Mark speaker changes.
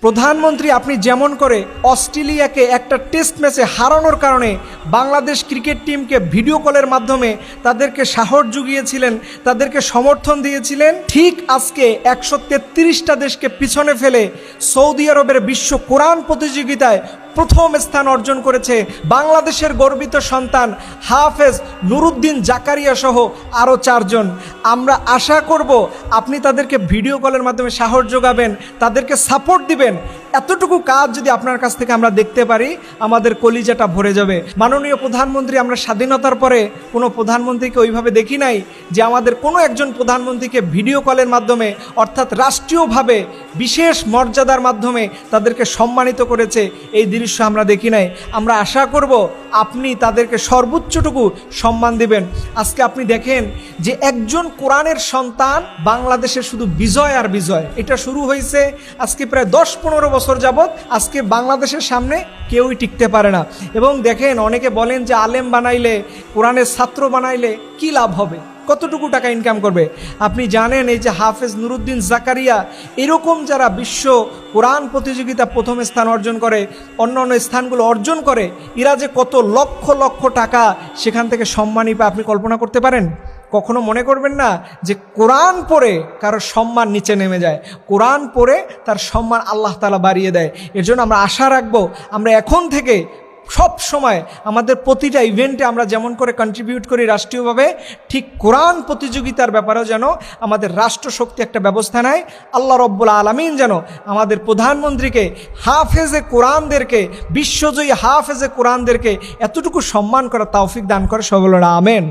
Speaker 1: প্রধানমন্ত্রী আপনি যেমন করে অস্ট্রেলিয়াকে একটা টেস্ট ম্যাচে হারানোর কারণে বাংলাদেশ ক্রিকেট টিমকে ভিডিও কলের মাধ্যমে তাদেরকে সাহস জুগিয়েছিলেন, তাদেরকে সমর্থন দিয়েছিলেন, ঠিক আজকে 133টা দেশকে পিছনে ফেলে সৌদি আরবের বিশ্ব কোরআন প্রতিযোগিতায় প্রথম স্থান অর্জন করেছে বাংলাদেশের গর্বিত সন্তান হাফেজ নুরুদ্দিন জাকারিয়া সহ আরও 4 জন। আমরা আশা করব আপনি তাদেরকে ভিডিও কলের মাধ্যমে সাহস যোগাবেন, তাদেরকে সাপোর্ট দিবেন। এতটুকু কাজ যদি আপনার কাছ থেকে আমরা দেখতে পারি, আমাদের কলিজাটা ভরে যাবে। মাননীয় প্রধানমন্ত্রী, আমরা স্বাধীনতার পরে কোনো প্রধানমন্ত্রীকে ওইভাবে দেখি নাই যে আমাদের কোনো একজন প্রধানমন্ত্রীকে ভিডিও কলের মাধ্যমে অর্থাৎ রাষ্ট্রীয়ভাবে বিশেষ মর্যাদার মাধ্যমে তাদেরকে সম্মানিত করেছে। এই দৃশ্য আমরা দেখি নাই। আমরা আশা করব আপনি তাদেরকে সর্বোচ্চটুকু সম্মান দিবেন। আজকে আপনি দেখেন যে একজন কোরআনের সন্তান বাংলাদেশের শুধু বিজয় আর বিজয়। এটা শুরু হয়েছে আজকে প্রায় 10-15 বছর যাবৎ। আজকে বাংলাদেশের সামনে কেউই টিকতে পারে না। এবং দেখেন অনেকে বলেন যে আলেম বানাইলে, কোরআনের ছাত্র বানাইলে কি লাভ হবে, কতটুকু টাকা ইনকাম করবে। আপনি জানেন এই যে হাফেজ নুরুদ্দিন জাকারিয়া, এরকম যারা বিশ্ব কোরআন প্রতিযোগিতা প্রথম স্থান অর্জন করে, অন্যান্য স্থানগুলো অর্জন করে, এরা যে কত লক্ষ লক্ষ টাকা সেখান থেকে সম্মানই পায়, আপনি কল্পনা করতে পারেন? কখনো মনে করবেন না যে কোরআন পড়ে কারো সম্মান নিচে নেমে যায়, কোরআন পড়ে তার সম্মান আল্লাহ তাআলা বাড়িয়ে দেয়। এর জন্য আমরা আশা রাখবো আমরা এখন থেকে সব সময় আমাদের প্রতিটা ইভেন্টে আমরা যেমন করে কন্ট্রিবিউট করি রাষ্ট্রীয়ভাবে, ঠিক কোরআন প্রতিযোগিতার ব্যাপারেও যেন আমাদের রাষ্ট্রশক্তি একটা ব্যবস্থা নেয়। আল্লাহ রব্বুল আলামিন যেন আমাদের প্রধানমন্ত্রীকে, হাফেজে কোরআনদেরকে, বিশ্বজয়ী হাফেজে কোরআনদেরকে এতটুকু সম্মান করার তৌফিক দান করে। সকলে আমেন।